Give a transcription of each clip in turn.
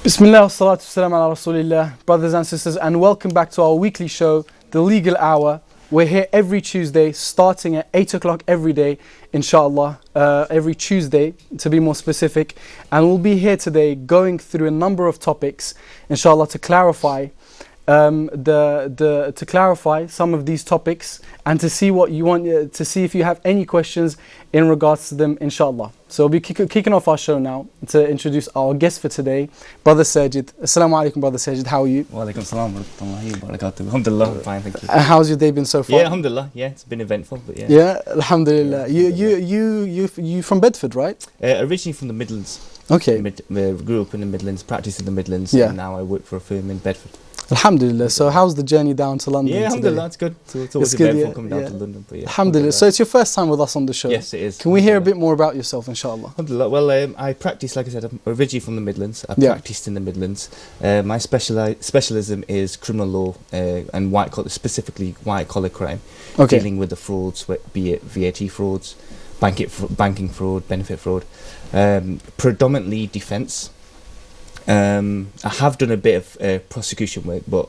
Bismillah wa salatu salam ala Rasulillah, brothers and sisters, and welcome back to our weekly show, The Legal Hour. We're here every Tuesday, starting at 8 o'clock every day, inshallah, every Tuesday to be more specific. And we'll be here today going through a number of topics, inshallah, to clarify to clarify some of these topics and to see what you want, to see if you have any questions in regards to them, inshallah. So we'll be kicking off our show now to introduce our guest for today, Brother Sajid. Assalamu alaikum, Brother Sajid. How are you? Wa alaikum salam wa rahmatullahi wa barakatuh. Alhamdulillah, fine, thank you. How's your day been so far? Yeah, alhamdulillah. Yeah, it's been eventful, but yeah. Yeah, alhamdulillah. You from Bedford, right? Originally from the Midlands. Okay. Grew up in the Midlands, practiced in the Midlands, Yeah. and now I work for a firm in Bedford. Alhamdulillah. So how's the journey down to London? Yeah, alhamdulillah, today? it's good. So it's always good, eventful yeah, coming down yeah. to London, but yeah. Alhamdulillah. So it's your first time with us on the show? Yes, it is. Can we hear a bit more about yourself, inshallah? Alhamdulillah. Well, I practice, like I said, I'm originally from the Midlands. I Yeah. practiced in the Midlands. My specialism is criminal law and white collar, specifically white collar crime, Okay. dealing with the frauds, be it VAT frauds, banking fraud, benefit fraud, predominantly defence. I have done a bit of prosecution work, but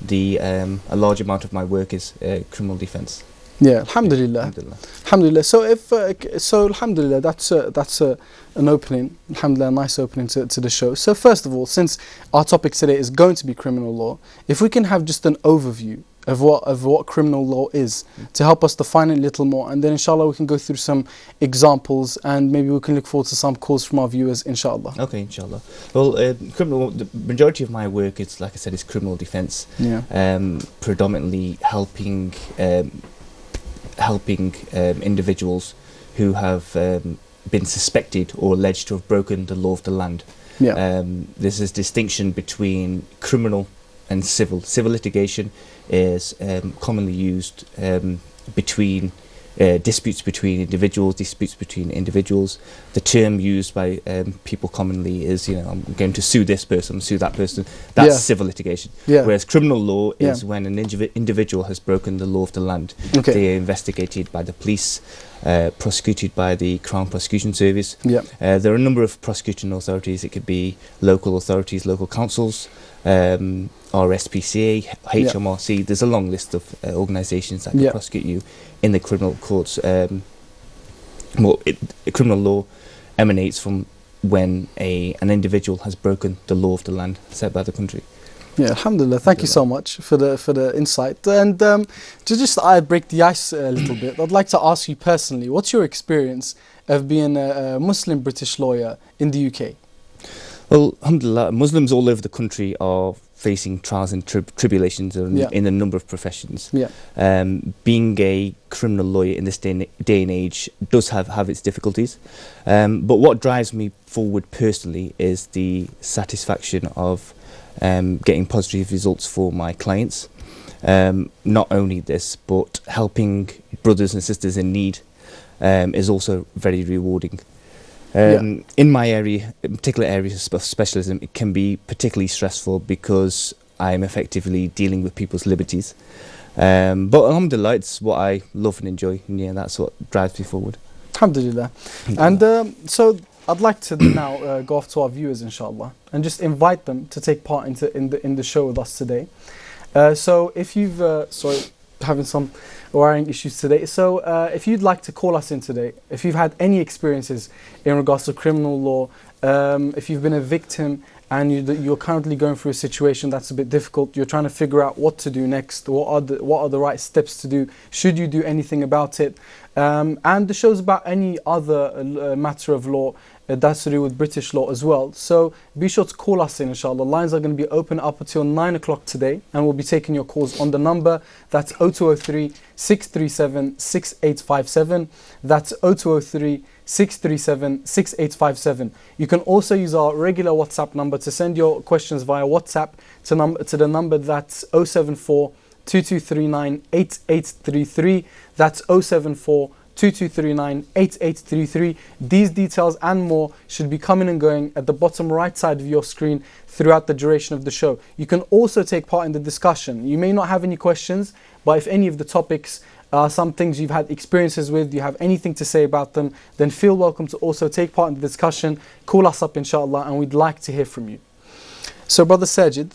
a large amount of my work is criminal defence. Yeah, alhamdulillah. Alhamdulillah. Alhamdulillah. So alhamdulillah, that's an opening. Alhamdulillah, a nice opening to the show. So first of all, since our topic today is going to be criminal law, if we can have just an overview of what criminal law is to help us define it a little more, and then inshallah we can go through some examples and maybe we can look forward to some calls from our viewers, inshallah. Okay, inshallah. Well, the majority of my work is, like I said, is criminal defence. Yeah. Predominantly helping individuals who have been suspected or alleged to have broken the law of the land. Yeah. There's this distinction between criminal and civil. Civil litigation is commonly used between disputes between individuals. The term used by people commonly is, I'm going to sue this person, sue that person. That's Yeah. civil litigation. Yeah. Whereas criminal law is Yeah. when an individual has broken the law of the land. Okay. They are investigated by the police, prosecuted by the Crown Prosecution Service. Yeah. There are a number of prosecuting authorities. It could be local authorities, local councils, RSPCA, HMRC. There's a long list of organisations that can Yeah. prosecute you in the criminal courts. Criminal law emanates from when an individual has broken the law of the land set by the country. Yeah, alhamdulillah. Thank you so much for the insight. And to just break the ice a little bit, I'd like to ask you personally, what's your experience of being a Muslim British lawyer in the UK? Well, alhamdulillah, Muslims all over the country are facing trials and tribulations in a number of professions. Yeah. Being a criminal lawyer in this day and age does have its difficulties. But what drives me forward personally is the satisfaction of getting positive results for my clients. Not only this, but helping brothers and sisters in need is also very rewarding. In my area, particular areas of specialism, it can be particularly stressful because I'm effectively dealing with people's liberties. But alhamdulillah, it's what I love and enjoy, and yeah, that's what drives me forward. Alhamdulillah. And so I'd like to now go off to our viewers, inshallah, and just invite them to take part in the show with us today. So if you've having some wiring issues today. So if you'd like to call us in today, if you've had any experiences in regards to criminal law, if you've been a victim and you're currently going through a situation that's a bit difficult, you're trying to figure out what to do next, what are the right steps to do, should you do anything about it, and the show's about any other matter of law that's to do with British law as well. So be sure to call us in, inshallah. Lines are going to be open up until 9 o'clock today, and we'll be taking your calls on the number that's 0203 637 6857. That's 0203 637 6857. You can also use our regular WhatsApp number to send your questions via WhatsApp to the number that's 074 2239 8833. That's 074 2239 8833. These details and more should be coming and going at the bottom right side of your screen throughout the duration of the show. You can also take part in the discussion. You may not have any questions, but if any of the topics are some things you've had experiences with, you have anything to say about them, then feel welcome to also take part in the discussion. Call us up, inshallah, and we'd like to hear from you. So, Brother Sajid,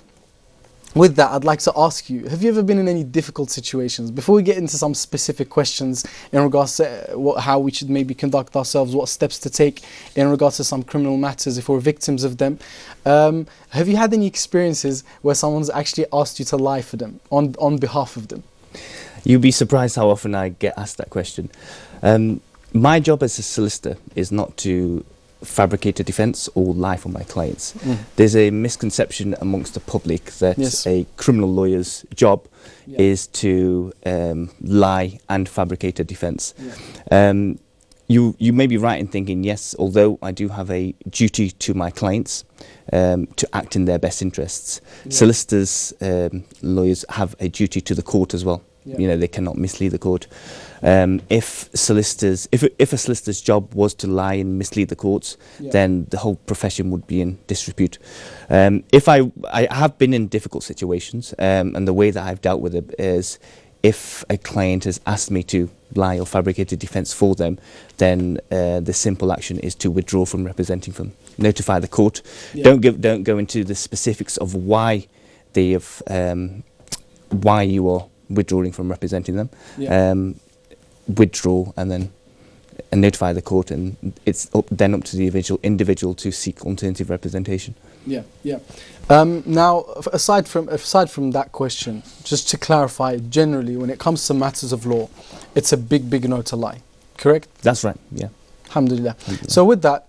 with that, I'd like to ask you, have you ever been in any difficult situations? Before we get into some specific questions in regards to how we should maybe conduct ourselves, what steps to take in regards to some criminal matters if we're victims of them, have you had any experiences where someone's actually asked you to lie for them, on behalf of them? You'd be surprised how often I get asked that question. My job as a solicitor is not to fabricate a defence or lie for my clients. There's a misconception amongst the public that a criminal lawyer's job is to lie and fabricate a defence. You may be right in thinking, yes, although I do have a duty to my clients to act in their best interests, solicitors, lawyers have a duty to the court as well. You know, they cannot mislead the court. If a solicitor's job was to lie and mislead the courts, then the whole profession would be in disrepute. If I have been in difficult situations, and the way that I've dealt with it is, if a client has asked me to lie or fabricate a defence for them, then the simple action is to withdraw from representing them. Notify the court. Don't go into the specifics of why they have why you are withdrawing from representing them. Withdraw and notify the court, and it's then up to the individual to seek alternative representation. Now, aside from that question, just to clarify, generally, when it comes to matters of law, it's a big no to lie. Correct? That's right. Yeah. Alhamdulillah. So with that,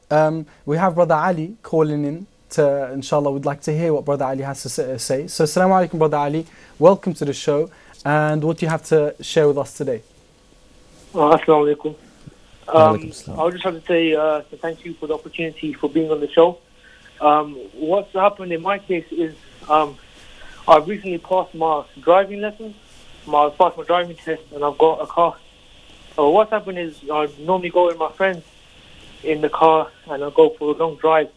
we have Brother Ali calling in. Inshallah, we'd like to hear what Brother Ali has to say. So, Assalamu alaikum, Brother Ali. Welcome to the show. And what do you have to share with us today? Assalamu alaikum. I would just have to say thank you for the opportunity for being on the show. What's happened in my case is I've recently passed my driving lessons. I've passed my driving test and I've got a car. What's happened is I normally go with my friends in the car and I go for a long drive.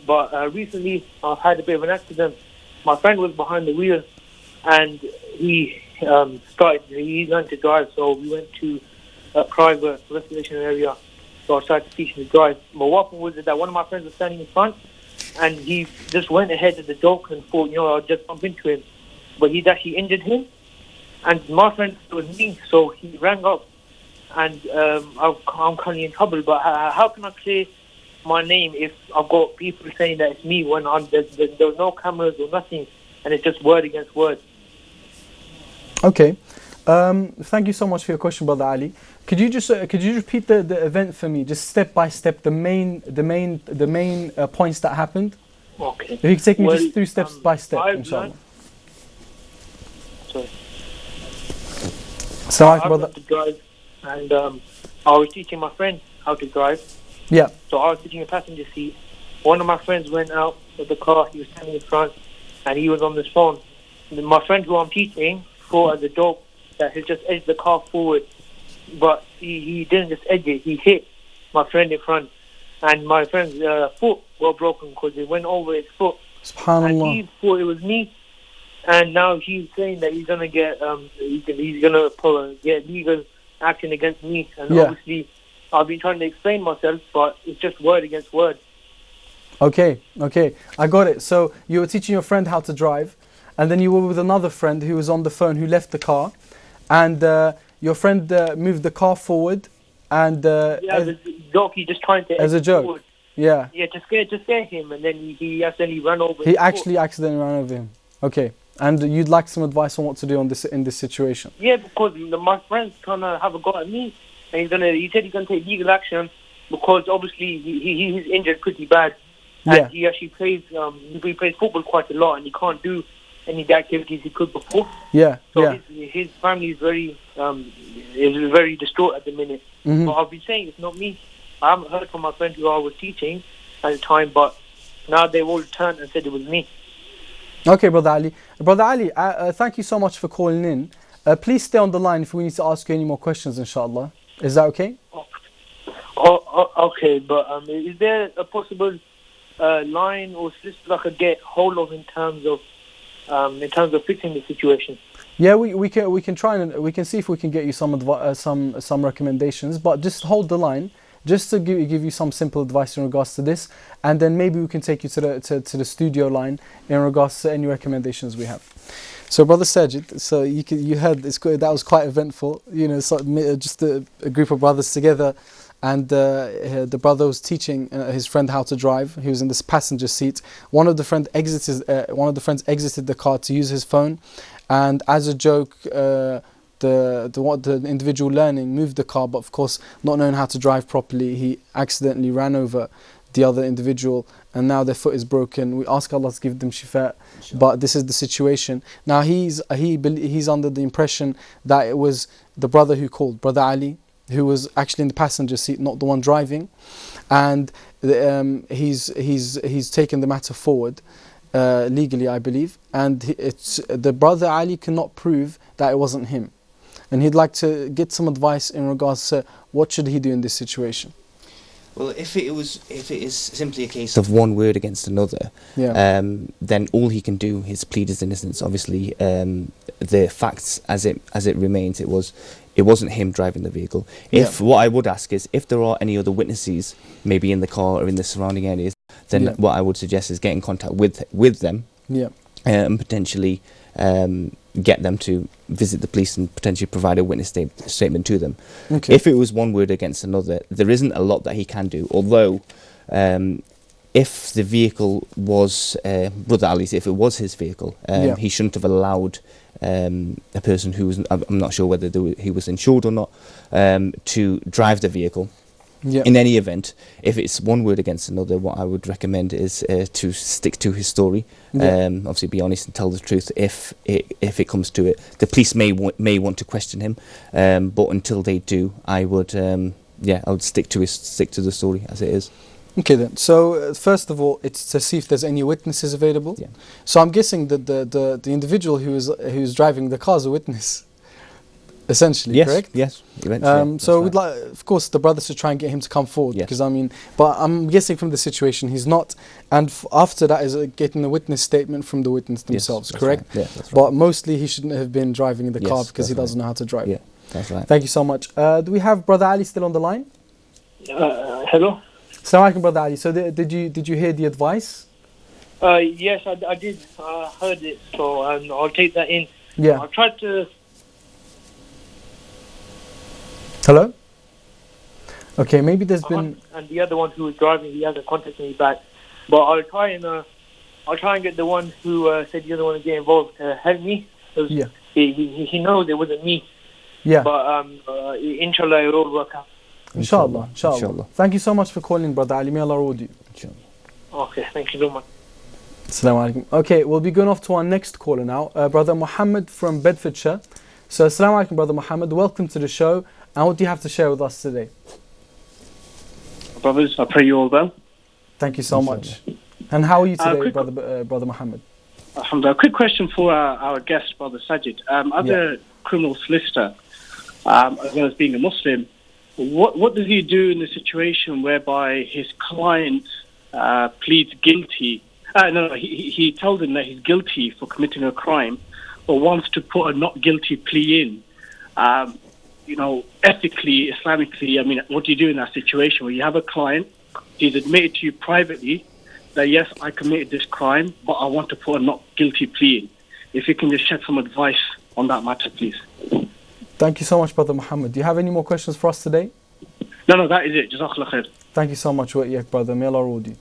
But recently I've had a bit of an accident. My friend was behind the wheel and he learned to drive, so we went to a private restoration area, so I started teaching him to drive. But what happened was that one of my friends was standing in front, and he just went ahead of the joke and thought, I'll just bump into him. But he'd actually injured him, and my friend was me, so he rang up, and I'm currently in trouble. But how can I clear my name if I've got people saying that it's me when there's no cameras or nothing, and it's just word against word? Okay, thank you so much for your question, Brother Ali. Could you just repeat the event for me, just step by step, the main points that happened? Okay. If you could take me just through steps by step, inshallah. Sorry. So I learned to drive, and I was teaching my friend how to drive. Yeah. So I was sitting in the passenger seat. One of my friends went out of the car. He was standing in front, and he was on his phone. And my friend who I'm teaching thought as a joke that he just edged the car forward, but he didn't just edge it, he hit my friend in front, and my friend's foot got broken because it went over his foot. SubhanAllah. And he thought it was me, and now he's saying that he's gonna get he's gonna get legal action against me, and obviously I've been trying to explain myself, but it's just word against word. Okay, I got it. So you were teaching your friend how to drive, and then you were with another friend who was on the phone who left the car, and your friend moved the car forward, and the jockey just trying to as a joke. Forward. Yeah, to scare him, and then he accidentally ran over. He actually accidentally ran over him. Okay, and you'd like some advice on what to do in this situation? Yeah, because my friend's trying to have a go at me, and he said he's gonna take legal action because obviously he's injured pretty bad, and he actually plays football quite a lot, and he can't do any of the activities he could before. So his family is very distraught at the minute. But I've been saying it's not me. I haven't heard from my friend who I was teaching at the time, but now they've all turned and said it was me. Okay, Brother Ali. Brother Ali, thank you so much for calling in. Please stay on the line if we need to ask you any more questions, inshallah. Is that okay? Okay, but is there a possible line or solicitor I could get hold of in terms of fixing the situation? Yeah, we can try and we can see if we can get you some recommendations, but just hold the line. just to give you some simple advice in regards to this, and then maybe we can take you to the studio line in regards to any recommendations we have. So, Brother Sajid, so you heard that was quite eventful. You know, so just a group of brothers together, and the brother was teaching his friend how to drive. He was in this passenger seat. One of the friends exited the car to use his phone, and as a joke, the individual learning moved the car, but of course, not knowing how to drive properly, he accidentally ran over the other individual, and now their foot is broken. We ask Allah to give them shifa, but this is the situation. Now he's under the impression that it was the brother who called, Brother Ali, who was actually in the passenger seat, not the one driving, and he's taken the matter forward legally, I believe, and it's the Brother Ali cannot prove that it wasn't him, and he'd like to get some advice in regards to what should he do in this situation. Well, if it is simply a case of one word against another, then all he can do is plead his innocence. Obviously, the facts as it remains, it wasn't him driving the vehicle. What I would ask is, if there are any other witnesses, maybe in the car or in the surrounding areas, then what I would suggest is get in contact with them, and potentially get them to visit the police and potentially provide a witness statement to them. If it was one word against another, there isn't a lot that he can do, although if the vehicle was Brother Ali's, if it was his vehicle, he shouldn't have allowed a person who was, I'm not sure whether he was insured or not, to drive the vehicle. In any event, if it's one word against another, what I would recommend is to stick to his story. Obviously, be honest and tell the truth. If it comes to it, the police may want to question him, but until they do, I would stick to the story as it is. Okay then. So first of all, it's to see if there's any witnesses available. So I'm guessing that the individual who's driving the car is a witness. Essentially, correct? Yes. So we'd like, of course, the brothers to try and get him to come forward, because but I'm guessing from the situation he's not. And after that is getting the witness statement from the witness themselves, correct? Right. Yeah, that's right. But mostly he shouldn't have been driving the car because he doesn't know how to drive. Yeah, that's right. Thank you so much. Do we have Brother Ali still on the line? Hello. Assalamu alaikum, Brother Ali. So did you hear the advice? Yes, I did. I heard it, so I'll take that in. I tried to. Hello? Okay, maybe there's been... And the other one who was driving, he hasn't contacted me back. But I'll try and get the one who said the other one to get involved to help me. He knows it wasn't me. But inshallah, it will all work out. Inshallah. Thank you so much for calling, Brother Ali. May Allah reward you. Okay, thank you so much. Assalamu alaikum. Okay, we'll be going off to our next caller now. Brother Muhammad from Bedfordshire. So, assalamu alaikum, Brother Muhammad. Welcome to the show. And what do you have to share with us today? Brothers, I pray you all well. Thank you so much. And how are you today, Brother Muhammad? Alhamdulillah. A quick question for our guest, Brother Sajid. As a criminal solicitor, as well as being a Muslim, what does he do in the situation whereby his client pleads guilty? He tells him that he's guilty for committing a crime, but wants to put a not guilty plea in. Ethically, Islamically, what do you do in that situation where you have a client, he's admitted to you privately that, yes, I committed this crime, but I want to put a not guilty plea in? If you can just shed some advice on that matter, please. Thank you so much, Brother Muhammad. Do you have any more questions for us today? No, that is it. Jazakallah khair. Thank you so much, brother. May Allah reward you.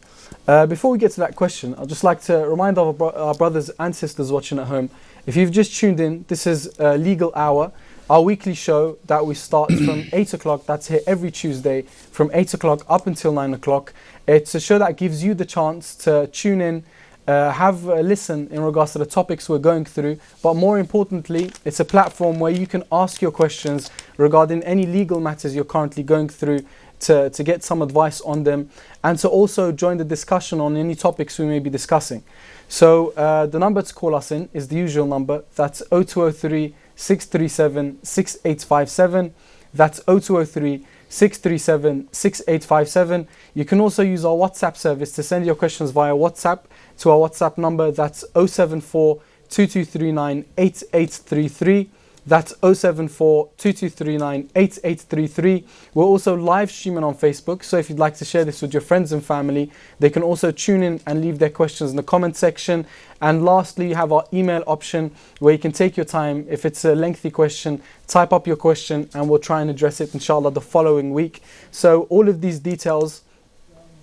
Before we get to that question, I'd just like to remind our brothers and sisters watching at home, if you've just tuned in, this is Legal Hour, our weekly show that we start from 8 o'clock. That's here every Tuesday from 8 o'clock up until 9 o'clock. It's a show that gives you the chance to tune in, have a listen in regards to the topics we're going through. But more importantly, it's a platform where you can ask your questions regarding any legal matters you're currently going through, to get some advice on them, and to also join the discussion on any topics we may be discussing. So the number to call us in is the usual number. That's 0203 637 6857. That's 0203 637 6857. You can also use our WhatsApp service to send your questions via WhatsApp to our WhatsApp number. That's 074 2239 8833. That's 074 2239 8833. We're also live streaming on Facebook, so if you'd like to share this with your friends and family, they can also tune in and leave their questions in the comment section. And lastly, you have our email option where you can take your time. If it's a lengthy question, type up your question and we'll try and address it inshallah the following week. So all of these details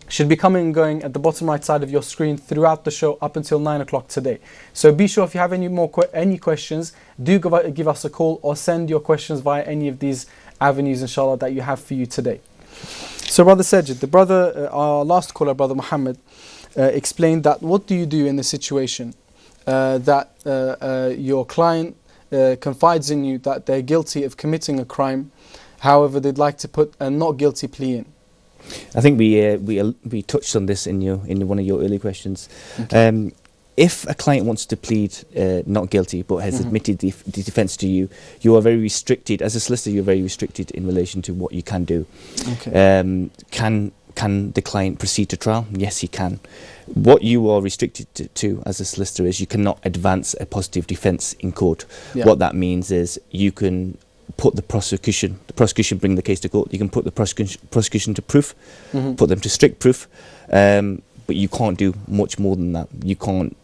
should be coming and going at the bottom right side of your screen throughout the show up until 9 o'clock today. So be sure if you have any questions, do give us a call or send your questions via any of these avenues inshallah that you have for you today. So Brother Sajid, the brother, our last caller, Brother Muhammad, explained that what do you do in the situation that your client confides in you that they're guilty of committing a crime, however they'd like to put a not guilty plea in? I think we touched on this in one of your early questions. Okay. If a client wants to plead not guilty but has admitted the defence to you, you are very restricted as a solicitor. You're very restricted in relation to what you can do. Okay. Can the client proceed to trial? Yes, he can. What you are restricted to as a solicitor is you cannot advance a positive defence in court. Yeah. What that means is you can put the prosecution bring the case to court. You can put the prosecution to proof, put them to strict proof, but you can't do much more than that. You can't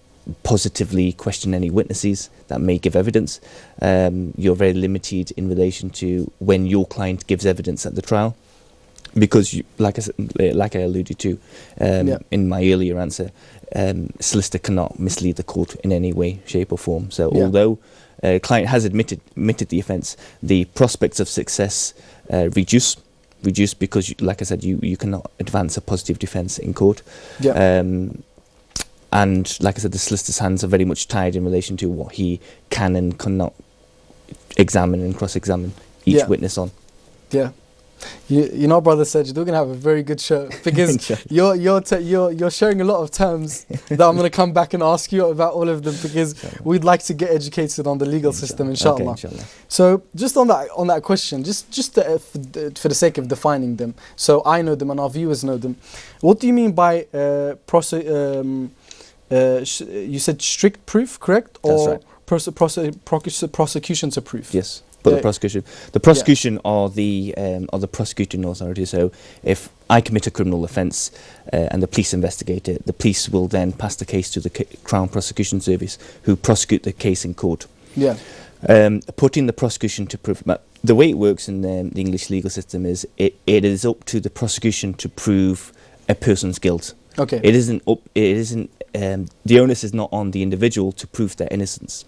positively question any witnesses that may give evidence. You're very limited in relation to when your client gives evidence at the trial, because like I alluded to in my earlier answer, solicitor cannot mislead the court in any way, shape or form. So although client has admitted the offence, the prospects of success reduce because, like I said, you cannot advance a positive defence in court. Yeah. And like I said, the solicitor's hands are very much tied in relation to what he can and cannot examine and cross-examine each witness on. Yeah. You know, Brother Sajid, we're gonna have a very good show because you're sharing a lot of terms that I'm gonna come back and ask you about all of them, because we'd like to get educated on the legal system, inshallah. Okay, inshallah. So just on that question, just for the sake of defining them, so I know them and our viewers know them. What do you mean by you said strict proof, correct? Or that's right. Prosecution to proof? Yes. But the prosecution are the prosecuting authority. So if I commit a criminal offence and the police investigate it, the police will then pass the case to the Crown Prosecution Service, who prosecute the case in court. Yeah. Putting the prosecution to proof. The way it works in the English legal system is it is up to the prosecution to prove a person's guilt. Okay. It isn't. The onus is not on the individual to prove their innocence.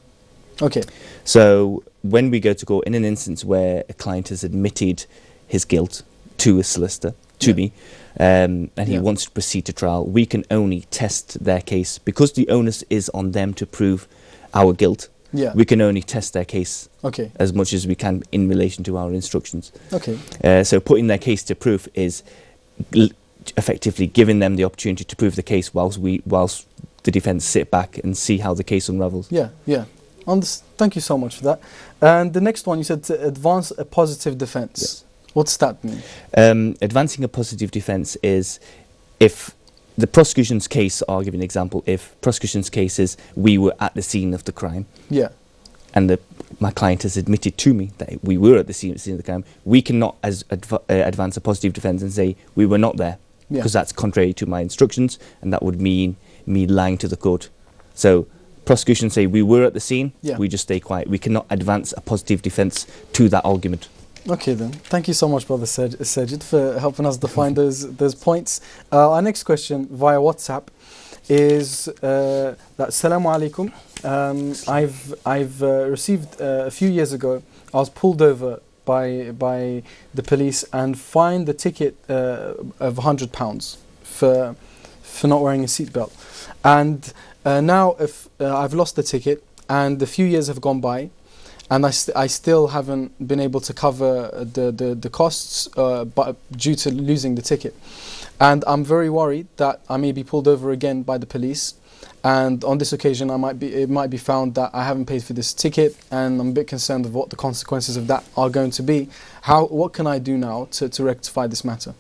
Okay. So when we go to court in an instance where a client has admitted his guilt to a solicitor, to me, and he wants to proceed to trial, we can only test their case because the onus is on them to prove our guilt. Yeah. We can only test their case as much as we can in relation to our instructions. Okay. So putting their case to proof is effectively giving them the opportunity to prove the case whilst the defence sit back and see how the case unravels. Yeah, yeah. Thank you so much for that. And the next one, you said to advance a positive defence. Yes. What's that mean? Advancing a positive defence is if the prosecution's case, I'll give you an example, if prosecution's case is we were at the scene of the crime, and my client has admitted to me that we were at the scene of the crime, we cannot advance a positive defence and say we were not there, because that's contrary to my instructions, and that would mean me lying to the court. So prosecution say we were at the scene, we just stay quiet. We cannot advance a positive defence to that argument. Okay then, thank you so much, Brother Sajid, for helping us define those points. Our next question via WhatsApp is that Assalamu alaikum. I've received a few years ago, I was pulled over by the police and fined the ticket of £100 for not wearing a seatbelt. And now if I've lost the ticket and a few years have gone by and I still haven't been able to cover the costs but due to losing the ticket, and I'm very worried that I may be pulled over again by the police, and on this occasion it might be found that I haven't paid for this ticket, and I'm a bit concerned of what the consequences of that are going to be. What can I do now to rectify this matter?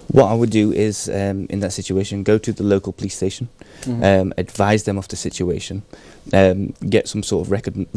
What I would do is, in that situation, go to the local police station, advise them of the situation, get some sort of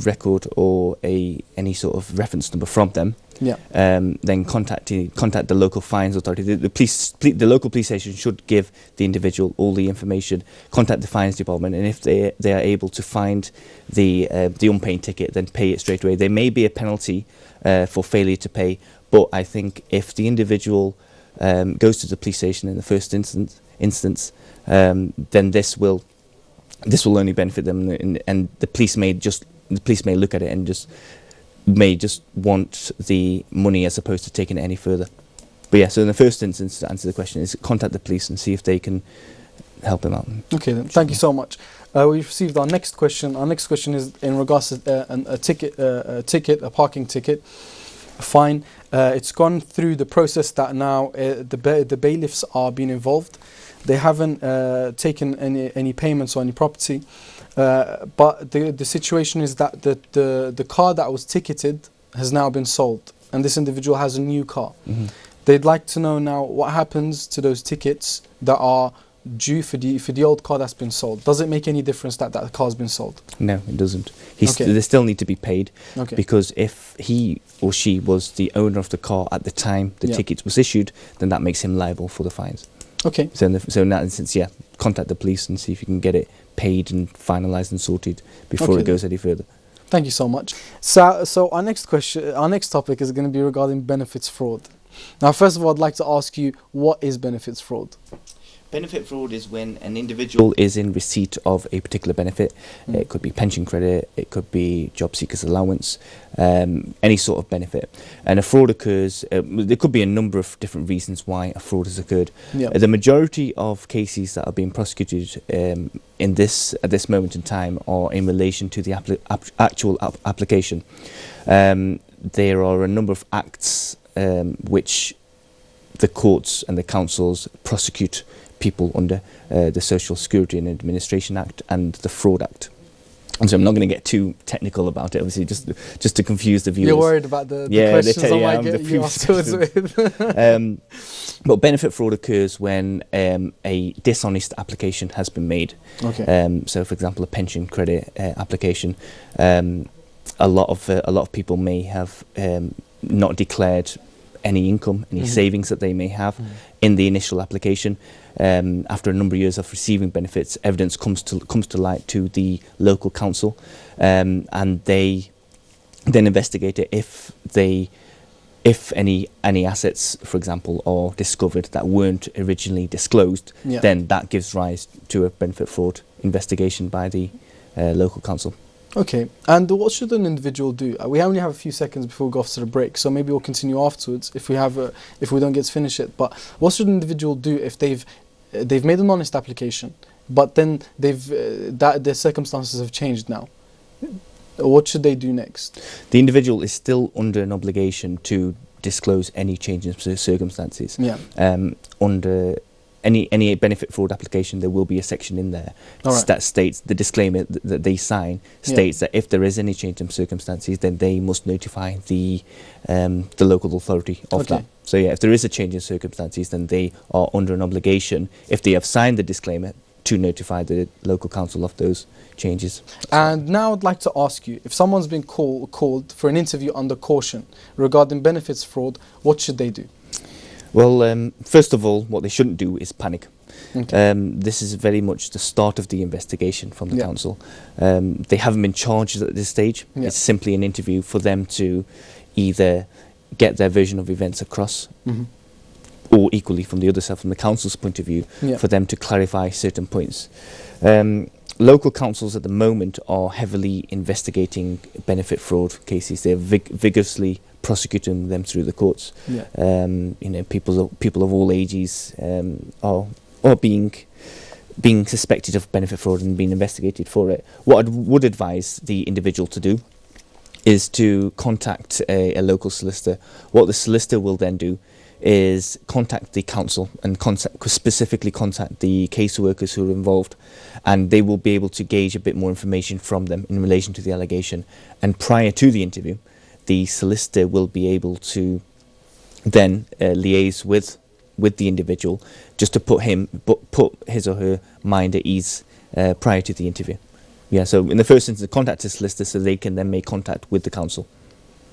record or any sort of reference number from them. Yeah. Then contact the local fines authority. The local police station should give the individual all the information. Contact the fines department, and if they are able to find the unpaid ticket, then pay it straight away. There may be a penalty for failure to pay, but I think if the individual goes to the police station in the first instance, then this will only benefit them, and the police may look at it and may just want the money as opposed to taking it any further. But yeah, so in the first instance, to answer the question, is contact the police and see if they can help him out. Okay, then. Thank you so much. We've received our next question. Our next question is in regards to a parking ticket, a fine. It's gone through the process that now the bailiffs are being involved. They haven't taken any payments or any property. But the situation is that the car that was ticketed has now been sold, and this individual has a new car. They'd like to know now what happens to those tickets that are due for the old car that's been sold. Does it make any difference that car's been sold? No, it doesn't. They still need to be paid, because if he or she was the owner of the car at the time the ticket was issued, then that makes him liable for the fines. Okay. So in that instance, contact the police and see if you can get it paid and finalised and sorted before it goes any further. Thank you so much. So our next topic is going to be regarding benefits fraud. Now, first of all, I'd like to ask you, what is benefits fraud? Benefit fraud is when an individual is in receipt of a particular benefit. It could be pension credit, it could be job seekers allowance, any sort of benefit. And a fraud occurs, there could be a number of different reasons why a fraud has occurred. The majority of cases that are being prosecuted at this moment in time are in relation to the actual application. There are a number of acts which the courts and the councils prosecute people under, the Social Security and Administration Act and the Fraud Act. And so I'm not going to get too technical about it, obviously, just to confuse the viewers. You're worried about the questions I might get you afterwards with. But benefit fraud occurs when a dishonest application has been made. So, for example, a pension credit application. A lot of people may have not declared any income, any savings that they may have in the initial application. After a number of years of receiving benefits, evidence comes to light to the local council, and they then investigate it. If any assets, for example, are discovered that weren't originally disclosed, then that gives rise to a benefit fraud investigation by the local council. Okay, and what should an individual do? We only have a few seconds before we go off to the break, so maybe we'll continue afterwards if we don't get to finish it. But what should an individual do if they've made an honest application, but then their circumstances have changed now? What should they do next? The individual is still under an obligation to disclose any changes in circumstances. Under any benefit fraud application, there will be a section in there that states the disclaimer that they sign states that if there is any change in circumstances, then they must notify the local authority of that. So if there is a change in circumstances, then they are under an obligation, if they have signed the disclaimer, to notify the local council of those changes. And now I'd like to ask you, if someone's been called for an interview under caution regarding benefits fraud, what should they do? Well, first of all, what they shouldn't do is panic. This is very much the start of the investigation from the council. They haven't been charged at this stage. It's simply an interview for them to either get their version of events across, or equally from the other side, from the council's point of view, for them to clarify certain points. Local councils at the moment are heavily investigating benefit fraud cases. They're vigorously prosecuting them through the courts. People of all ages are being suspected of benefit fraud and being investigated for it. What I would advise the individual to do is to contact a local solicitor. What the solicitor will then do is contact the council and specifically contact the caseworkers who are involved, and they will be able to gauge a bit more information from them in relation to the allegation. And prior to the interview, the solicitor will be able to then liaise with the individual, just to put his or her mind at ease prior to the interview. Yeah, so in the first instance, contact the solicitor so they can then make contact with the council.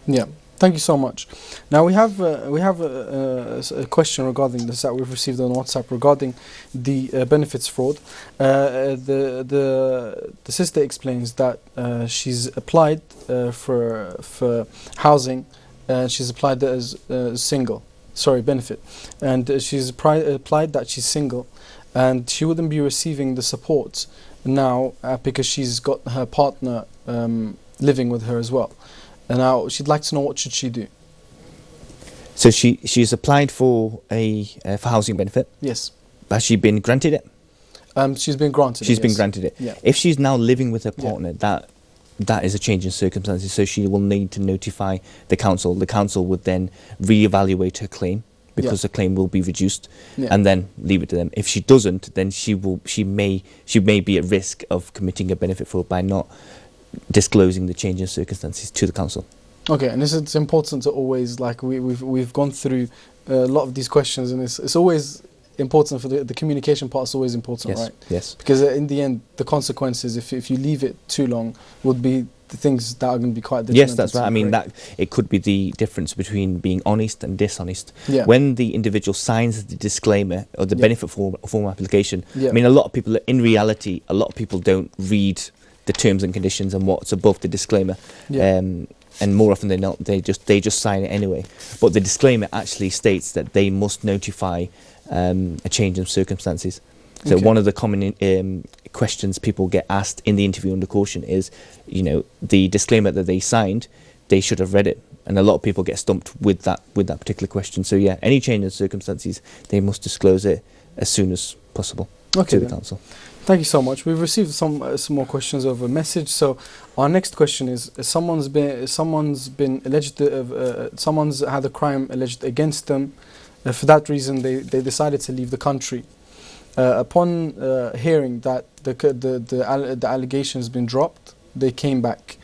Yeah, thank you so much. Now we have a question regarding this that we've received on WhatsApp regarding the benefits fraud. The sister explains that she's applied for housing. She's applied as benefit, and she's applied that she's single, and she wouldn't be receiving the support now because she's got her partner living with her as well. And now she'd like to know, what should she do? So she's applied for for housing benefit. Yes. Has she been granted it? She's been granted. She's been granted it. Yeah. If she's now living with her partner, that is a change in circumstances. So she will need to notify the council. The council would then reevaluate her claim, because the claim will be reduced, and then leave it to them. If she doesn't, then she may be at risk of committing a benefit fraud by not disclosing the change in circumstances to the council. Okay, and it's important to always, like we've gone through a lot of these questions, and it's always important for the communication part is always important, right? Yes. Because in the end, the consequences, if you leave it too long, would be the things that are going to be quite detrimental. Yes, that's right. I mean, that it could be the difference between being honest and dishonest. Yeah. When the individual signs the disclaimer or the benefit form application, Yeah. I mean, in reality, a lot of people don't read the terms and conditions and what's above the disclaimer. Yeah. And more often than not, they just sign it anyway. But the disclaimer actually states that they must notify a change in circumstances. So one of the common questions people get asked in the interview under caution is, the disclaimer that they signed, they should have read it. And a lot of people get stumped with that particular question. So yeah, any change in circumstances, they must disclose it as soon as possible to the council. Thank you so much. We've received some more questions over message. So our next question is: someone's been alleged, someone's had a crime alleged against them. For that reason, they decided to leave the country. Upon hearing that the allegation has been dropped, they came back.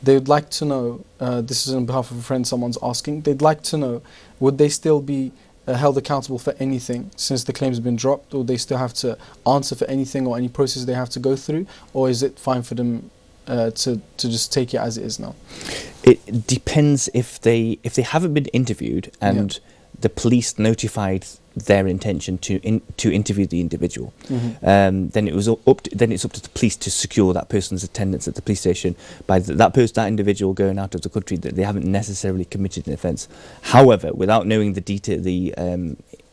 They would like to know. This is on behalf of a friend. Someone's asking. They'd like to know: would they still be held accountable for anything since the claims have been dropped, or they still have to answer for anything or any process they have to go through, or is it fine for them to just take it as it is now? It depends if they haven't been interviewed and the police notified their intention to interview the individual. Mm-hmm. Then it's up to the police to secure that person's attendance at the police station. By that individual going out of the country, that they haven't necessarily committed an offence. However, without knowing the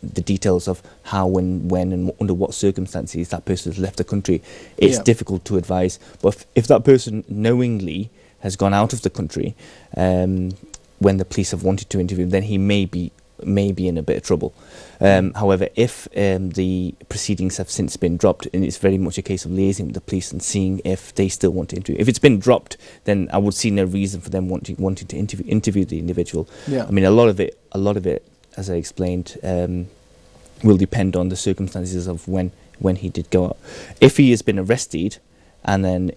details of how, when, and under what circumstances that person has left the country, it's difficult to advise. But if that person knowingly has gone out of the country when the police have wanted to interview him, then he may be in a bit of trouble. However, if the proceedings have since been dropped, and it's very much a case of liaising with the police and seeing if they still want to interview. If it's been dropped, then I would see no reason for them wanting to interview the individual. Yeah. I mean, a lot of it, as I explained, will depend on the circumstances of when he did go out. If he has been arrested, and then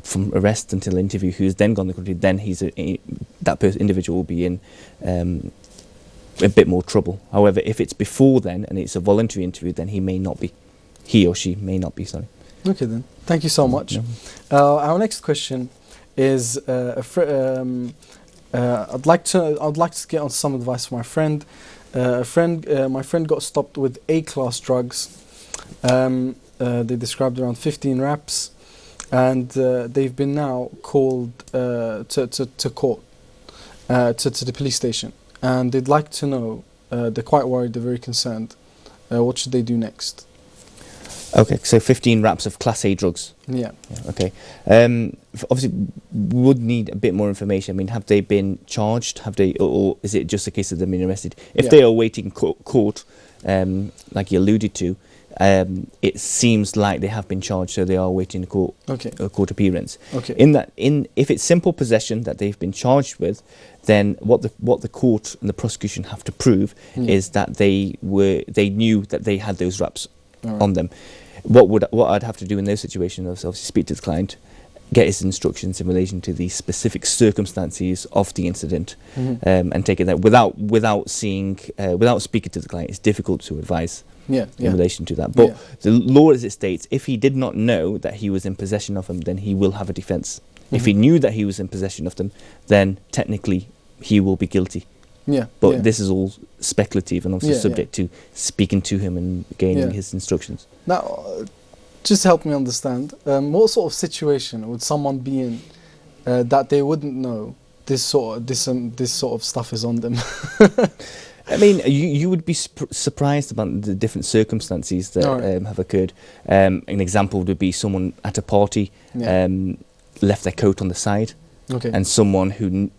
from arrest until interview, who's then gone to the country, then individual will be in a bit more trouble. However, if it's before then and it's a voluntary interview, then he or she may not be. Sorry. Okay then. Thank you so much. No. Our next question is: I'd like to get on some advice from my friend. My friend got stopped with A-class drugs. They described around 15 wraps, and they've been now called to court, to the police station. And they'd like to know, they're quite worried, they're very concerned. What should they do next? Okay, so 15 wraps of Class A drugs. Yeah. Okay. Obviously, would need a bit more information. I mean, have they been charged? Or is it just a case of them being arrested? If they are awaiting court, like you alluded to, it seems like they have been charged, so they are awaiting a court appearance. Okay. If it's simple possession that they've been charged with, then what the court and the prosecution have to prove is that they knew that they had those raps on them. What I'd have to do in those situations is obviously speak to the client, get his instructions in relation to the specific circumstances of the incident, and take it there without speaking to the client. It's difficult to advise in relation to that. But the law, as it states, if he did not know that he was in possession of them, then he will have a defence. If he knew that he was in possession of them, then technically he will be guilty. But this is all speculative and obviously subject to speaking to him and gaining his instructions. Now, just help me understand, what sort of situation would someone be in that they wouldn't know this sort of stuff is on them? I mean, you would be surprised about the different circumstances that have occurred. An example would be someone at a party left their coat on the side, and someone who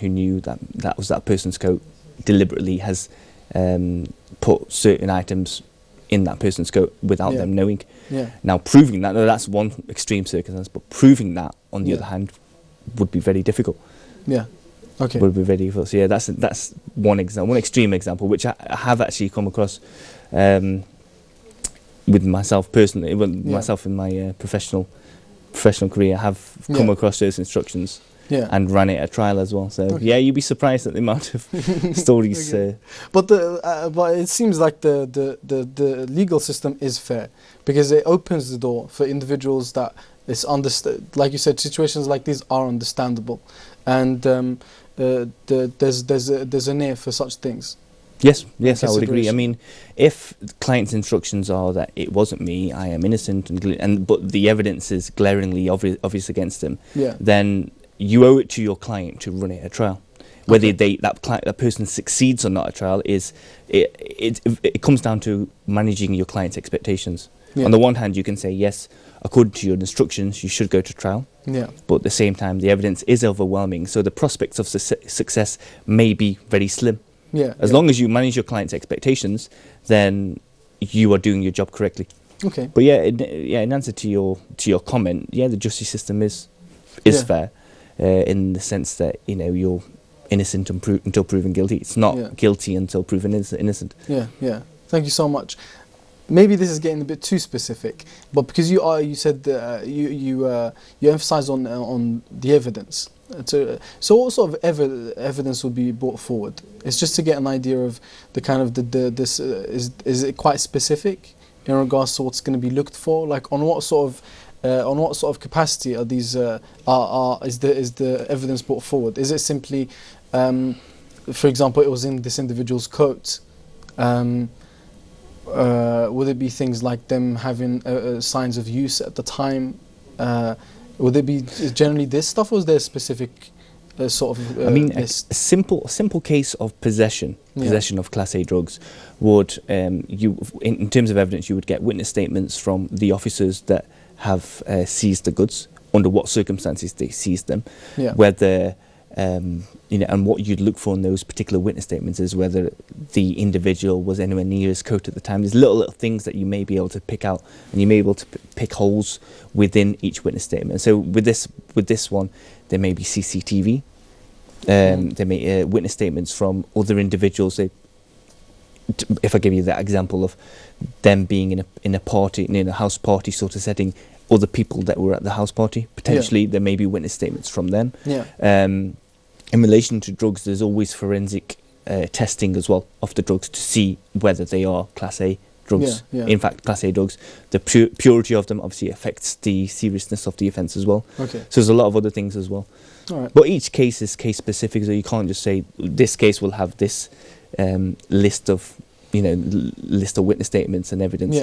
knew that was that person's coat deliberately has put certain items in that person's coat without them knowing. Now, proving that, that's one extreme circumstance, but proving that, on the other hand, would be very difficult. Would be very difficult. So that's one example, one extreme example, which I have actually come across with myself personally. Myself in my professional career, I have come across those instructions and ran it at trial as well. So you'd be surprised at the amount of stories. But it seems like the legal system is fair, because it opens the door for individuals that it's like you said, situations like these are understandable, and there's a need for such things. Yes, I would agree. I mean, if the client's instructions are that it wasn't me, I am innocent, but the evidence is glaringly obvious against them, then you owe it to your client to run it at trial. Whether that person succeeds or not at trial it comes down to managing your client's expectations. On the one hand, you can say, yes, according to your instructions, you should go to trial. But at the same time, the evidence is overwhelming, so the prospects of success may be very slim. As long as you manage your client's expectations, then you are doing your job correctly. But in answer to your comment, the justice system is fair, in the sense that you're innocent until proven guilty. It's not guilty until proven innocent. Thank you so much. Maybe this is getting a bit too specific, but because you said that you emphasize on the evidence. So what sort of evidence would be brought forward? It's just to get an idea of the kind of is it quite specific in regards to what's going to be looked for? Like on what sort of capacity are these is the evidence brought forward? Is it simply, for example, it was in this individual's coat? Would it be things like them having signs of use at the time? Would it be generally this stuff, or is there a specific sort of a simple case of possession of Class A drugs would, in terms of evidence, you would get witness statements from the officers that have seized the goods, under what circumstances they seized them, whether and what you'd look for in those particular witness statements is whether the individual was anywhere near his coat at the time. There's little things that you may be able to pick out, and you may be able to pick holes within each witness statement. So with this one, there may be CCTV. There may witness statements from other individuals. If I give you that example of them being in a party, in a house party sort of setting, other people that were at the house party, potentially there may be witness statements from them. In relation to drugs, there's always forensic testing as well of the drugs to see whether they are Class A drugs. In fact, Class A drugs, the purity of them obviously affects the seriousness of the offence as well. So there's a lot of other things as well. But each case is case specific, so you can't just say this case will have this list of witness statements and evidence.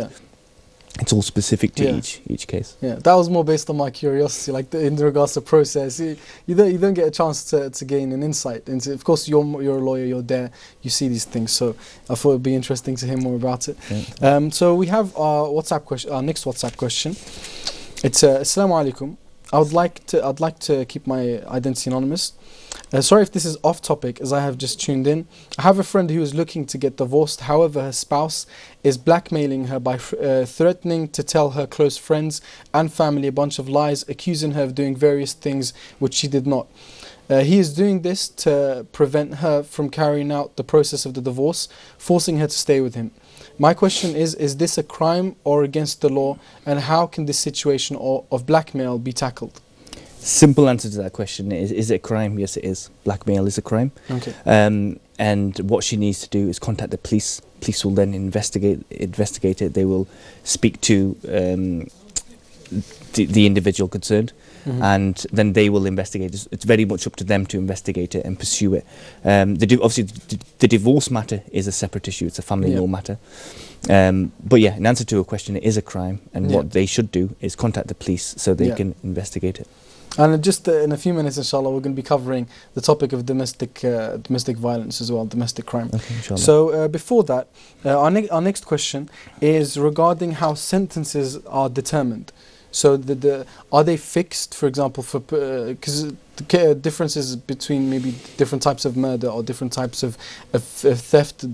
It's all specific to each case. That was more based on my curiosity, like in regards to process. You don't get a chance to gain an insight into. Of course, you're a lawyer. You're there. You see these things. So I thought it'd be interesting to hear more about it. So we have our WhatsApp question. Our next WhatsApp question. It's Assalamu alaikum. I'd like to keep my identity anonymous. Sorry if this is off topic, as I have just tuned in. I have a friend who is looking to get divorced. However, her spouse is blackmailing her by threatening to tell her close friends and family a bunch of lies, accusing her of doing various things which she did not. He is doing this to prevent her from carrying out the process of the divorce, forcing her to stay with him. My question is this a crime or against the law, and how can this situation of blackmail be tackled? Simple answer to that question is it a crime? Yes, it is. Blackmail is a crime. Okay. And what she needs to do is contact the police. Police will then investigate it. They will speak to the individual concerned, and then they will investigate. It's very much up to them to investigate it and pursue it. Obviously, the divorce matter is a separate issue. It's a family law matter. But yeah, in answer to your question, it is a crime, and what they should do is contact the police so they can investigate it. And just in a few minutes, inshallah, we're going to be covering the topic of domestic violence as well, domestic crime. Okay, inshallah. So before that, our next question is regarding how sentences are determined. So are they fixed, for example, because the differences between maybe different types of murder or different types of theft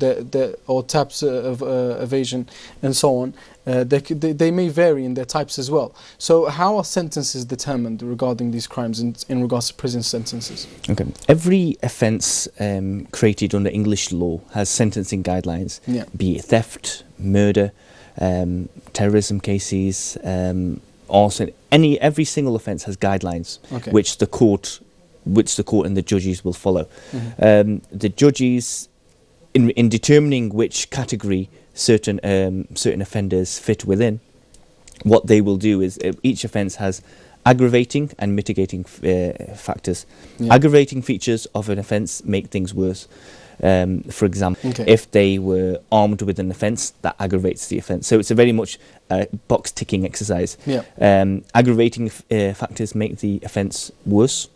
or types of evasion and so on, they may vary in their types as well. So how are sentences determined regarding these crimes in regards to prison sentences? Okay. Every offence created under English law has sentencing guidelines, be it theft, murder, terrorism cases, arson. Every single offence has guidelines which the court and the judges will follow. The judges, in determining which category certain offenders fit within, what they will do is each offence has aggravating and mitigating factors. Aggravating features of an offence make things worse. For example, if they were armed with an offence, that aggravates the offence. So it's a very much box ticking exercise. Aggravating factors make the offence worse,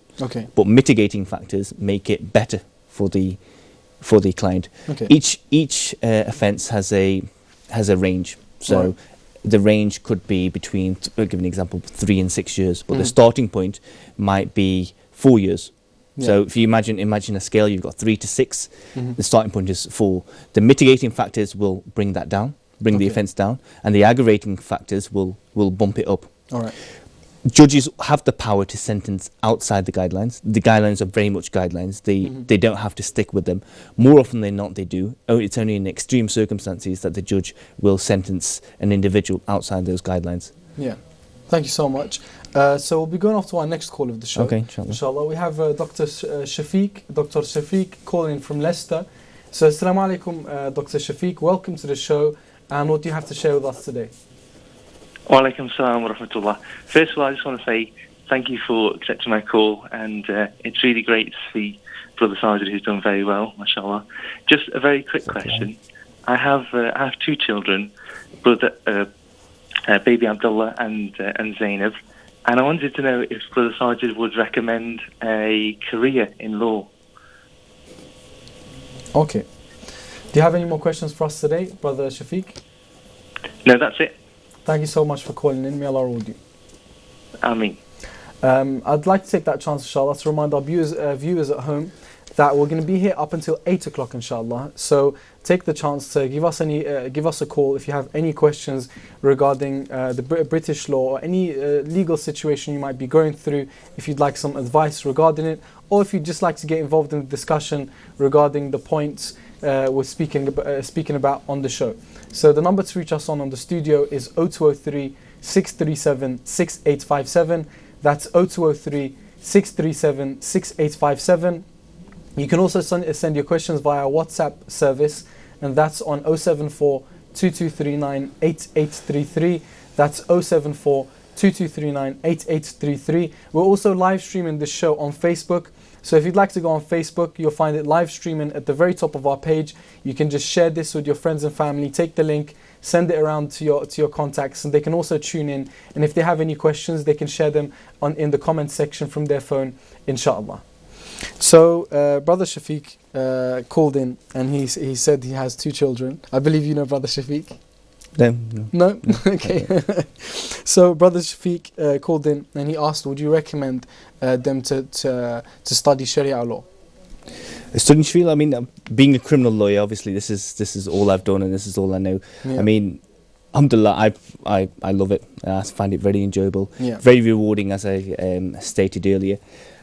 but mitigating factors make it better for the client. Each offence has a range. So the range could be between, I'll give an example, 3 and 6 years, but the starting point might be 4 years. So if you imagine a scale, you've got 3 to 6, the starting point is 4. The mitigating factors will bring that down, bring the offence down, and the aggravating factors will bump it up. All right. Judges have the power to sentence outside the guidelines. The guidelines are very much guidelines. They don't have to stick with them. More often than not, they do. It's only in extreme circumstances that the judge will sentence an individual outside those guidelines. Yeah. Thank you so much. So we'll be going off to our next call of the show. Okay, inshallah. Inshallah. We have Dr. Shafiq calling in from Leicester. So assalamu alaikum, Dr. Shafiq. Welcome to the show. And what do you have to share with us today? Wa alaikum salam wa rahmatullah. First of all, I just want to say thank you for accepting my call, and it's really great to see Brother Sajid, who's done very well, mashallah. Just a very quick question. I have 2 children, baby Abdullah and Zainab, and I wanted to know if Brother Sajid would recommend a career in law. Okay. Do you have any more questions for us today, Brother Shafiq? No, that's it. Thank you so much for calling in. May Allah reward you. Ameen. I'd like to take that chance, inshallah, to remind our viewers at home that we're going to be here up until 8 o'clock, inshallah. So take the chance to give us a call if you have any questions regarding the British law or any legal situation you might be going through, if you'd like some advice regarding it, or if you'd just like to get involved in the discussion regarding the points we're speaking about on the show. So the number to reach us on the studio is 0203 637 6857. That's 0203 637 6857. You can also send your questions via our WhatsApp service, and that's on 074 2239 8833. That's 074 2239 8833. We're also live streaming this show on Facebook. So if you'd like to go on Facebook, you'll find it live streaming at the very top of our page. You can just share this with your friends and family, take the link, send it around to your contacts, and they can also tune in. And if they have any questions, they can share them in the comment section from their phone, inshallah. So Brother Shafiq called in, and he said he has 2 children. I believe you know Brother Shafiq. No? Okay. So Brother Shafiq called in and he asked, would you recommend them to study Sharia law? Studying Sharia, I mean, being a criminal lawyer, obviously this is all I've done and this is all I know. Yeah. I mean, alhamdulillah, I love it. I find it very enjoyable, Yeah. very rewarding, as I stated earlier.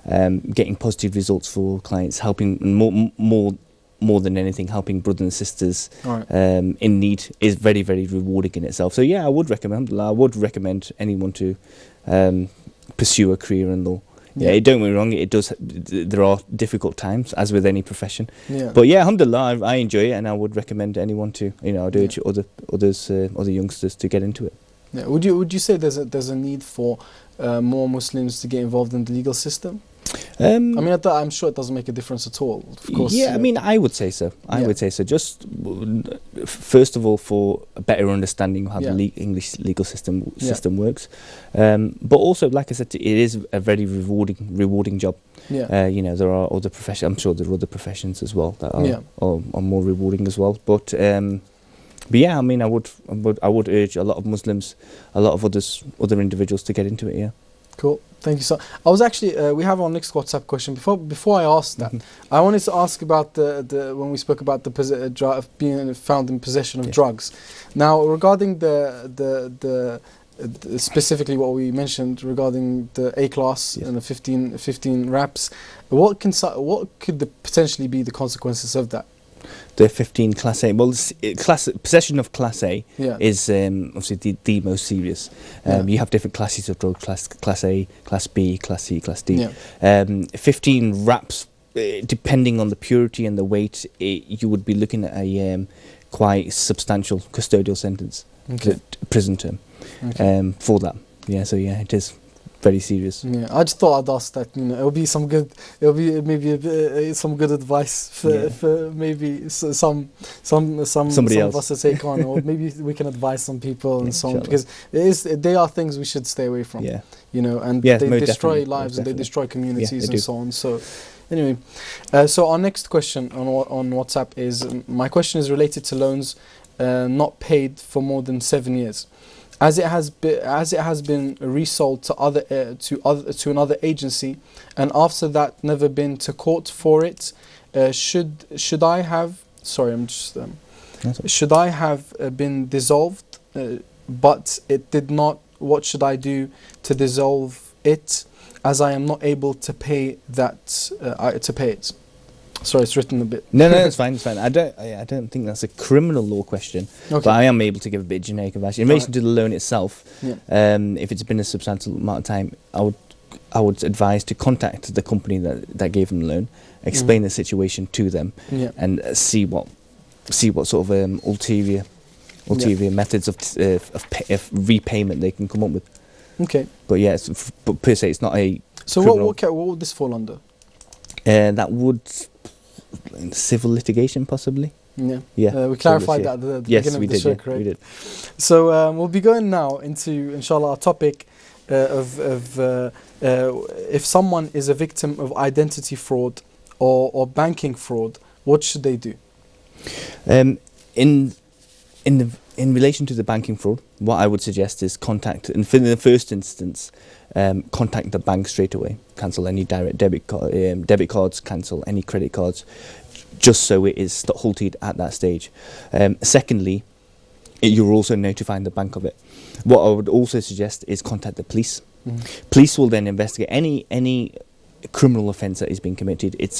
Getting positive results for clients, helping more than anything, helping brothers and sisters Right. in need is very, very rewarding in itself. So yeah, I would recommend anyone to pursue a career in law. Yeah, don't get me wrong, it does. There are difficult times, as with any profession. Yeah. But yeah, alhamdulillah, I enjoy it, and I would recommend anyone to. I'd urge other youngsters to get into it. Yeah. Would you say there's a need for more Muslims to get involved in the legal system? I mean, I'm sure it doesn't make a difference at all. Of course. Yeah, I mean, I would say so. I would say so. Just first of all, for a better understanding of how the English legal system works, but also, like I said, it is a very rewarding job. Yeah. There are other professions. I'm sure there are other professions as well that are more rewarding as well. But yeah, I mean, I would urge a lot of Muslims, a lot of other individuals to get into it. Yeah. Cool. Thank you, sir. I was actually, we have our next WhatsApp question. Before I ask that, I wanted to ask about the when we spoke about the being found in possession of drugs. Now, regarding the specifically what we mentioned regarding the A class and the 15 raps, what could potentially be the consequences of that? The 15 Class A. Well, possession of Class A is obviously the most serious. You have different classes of drugs: Class A, Class B, Class C, Class D. 15 wraps, depending on the purity and the weight, you would be looking at a quite substantial custodial sentence, prison term, for that. Yeah, so yeah, it is very serious. Yeah, I just thought I'd ask that. It'll be maybe some good advice for maybe some of us to take on, or maybe we can advise some people and so on, because they are things we should stay away from. Yeah, and they destroy lives and they destroy communities and so on. So anyway, so our next question on WhatsApp is, my question is related to loans not paid for more than 7 years. As it has been resold to another agency, and after that never been to court for it, should I have? Sorry, I'm just. Should I have been dissolved, but it did not? What should I do to dissolve it, as I am not able to pay that? To pay it. Sorry, it's written a bit. No, it's fine. It's fine. I don't think that's a criminal law question, but I am able to give a bit of generic advice in relation to the loan itself. If it's been a substantial amount of time, I would advise to contact the company that gave them the loan, explain the situation to them, and see what sort of ulterior methods of repayment they can come up with. Okay. But yeah, but per se, it's not a. So what would this fall under? That would. Civil litigation, possibly. Yeah. We clarified that at the beginning of the show, correct? We did. So we'll be going now into, inshallah, our topic of if someone is a victim of identity fraud or banking fraud, what should they do? In relation to the banking fraud, what I would suggest is in the first instance, contact the bank straight away. Cancel any direct debit cards, cancel any credit cards, just so it is halted at that stage. Secondly, you're also notifying the bank of it. What I would also suggest is contact the police. Police will then investigate any criminal offence that is being committed. It's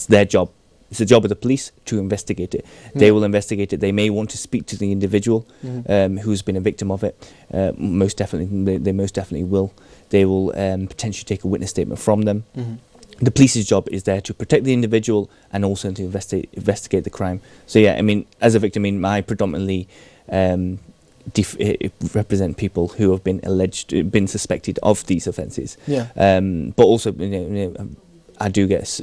their job. It's the job of the police to investigate it. They will investigate it. They may want to speak to the individual who's been a victim of it. Most definitely, they most definitely will. They will potentially take a witness statement from them. The police's job is there to protect the individual and also to investigate the crime. So yeah, I mean, as a victim, I predominantly represent people who have been suspected of these offences. But also, I do get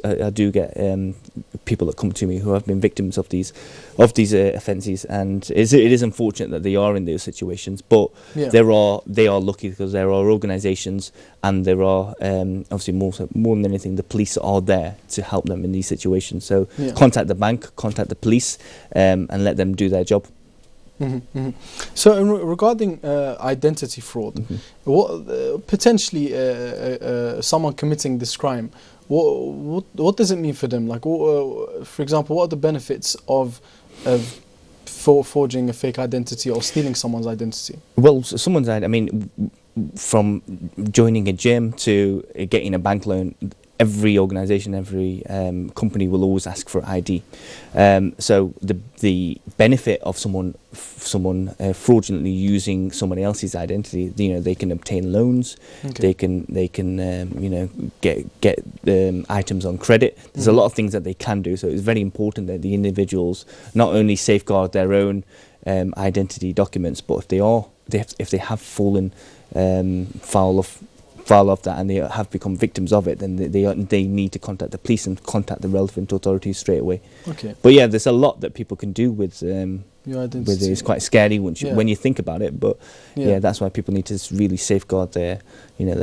people that come to me who have been victims of these offences, and it is unfortunate that they are in those situations. But they are lucky, because there are organisations, and there are obviously more than anything, the police are there to help them in these situations. So contact the bank, contact the police, and let them do their job. So regarding identity fraud, what potentially someone committing this crime, what does it mean for them? Like, for example, what are the benefits of forging a fake identity or stealing someone's identity? Well, someone's, I mean, from joining a gym to getting a bank loan, every organisation, every company will always ask for ID. So the benefit of someone fraudulently using somebody else's identity, they can obtain loans, they can get items on credit. There's a lot of things that they can do. So it's very important that the individuals not only safeguard their own identity documents, but if they have fallen foul of that and they have become victims of it, then they need to contact the police and contact the relevant authorities straight away. Okay. But yeah, there's a lot that people can do with your identity. With it. It's quite scary when you think about it. But yeah, that's why people need to really safeguard their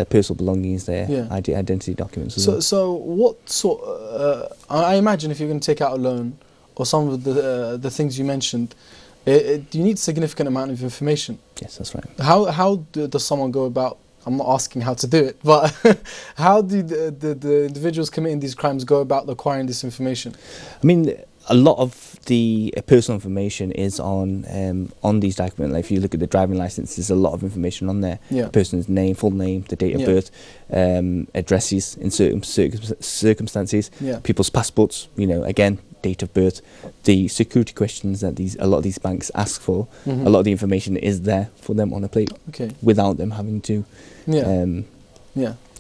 personal belongings, their identity documents. So what sort? I imagine if you're going to take out a loan or some of the things you mentioned, you need a significant amount of information. Yes, that's right. How does someone go about? I'm not asking how to do it, but how do the individuals committing these crimes go about acquiring this information? I mean, a lot of the personal information is on these documents. Like if you look at the driving license, there's a lot of information on there. Yeah. The person's name, full name, the date of birth, addresses in certain circumstances, people's passports, again, date of birth, the security questions that a lot of these banks ask for. A lot of the information is there for them on a plate, without them having to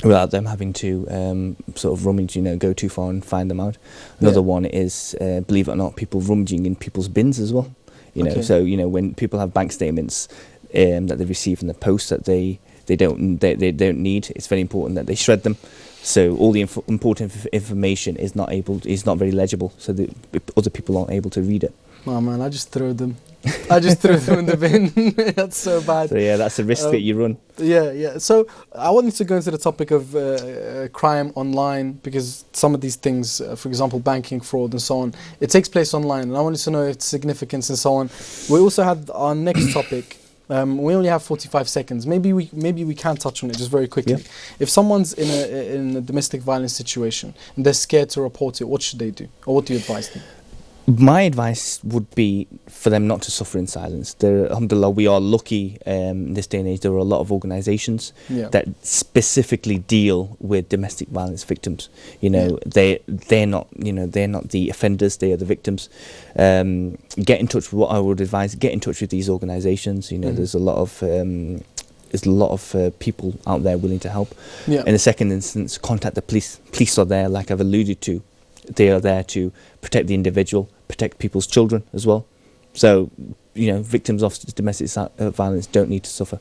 without them having to sort of rummage, go too far and find them out. Another one is, believe it or not, people rummaging in people's bins as well. So when people have bank statements that they receive from the post that they don't need, it's very important that they shred them. So all the important information is not very legible, so that other people aren't able to read it. Oh man, I just threw them. I just threw them in the bin. That's so bad. So yeah, that's a risk that you run. Yeah. So I wanted to go into the topic of crime online, because some of these things, for example, banking fraud and so on, it takes place online, and I wanted to know its significance and so on. We also had our next topic. We only have 45 seconds. Maybe we can touch on it just very quickly. Yeah. If someone's in a domestic violence situation and they're scared to report it, what should they do, or what do you advise them? My advice would be for them not to suffer in silence. Alhamdulillah, we are lucky in this day and age. There are a lot of organisations that specifically deal with domestic violence victims. They're not the offenders; they are the victims. Get in touch with what I would advise. Get in touch with these organisations. There's a lot of people out there willing to help. In the second instance, contact the police. Police are there, like I've alluded to. They are there to protect the individual, protect people's children as well. So, victims of domestic violence don't need to suffer.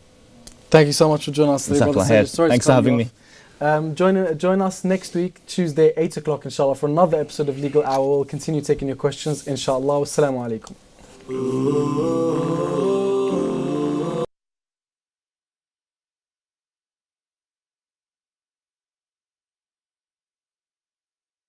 Thank you so much for joining us today, brother. Thanks for having me. Join us next week, Tuesday, 8 o'clock, inshallah, for another episode of Legal Hour. We'll continue taking your questions, inshallah. Wassalamu alaikum.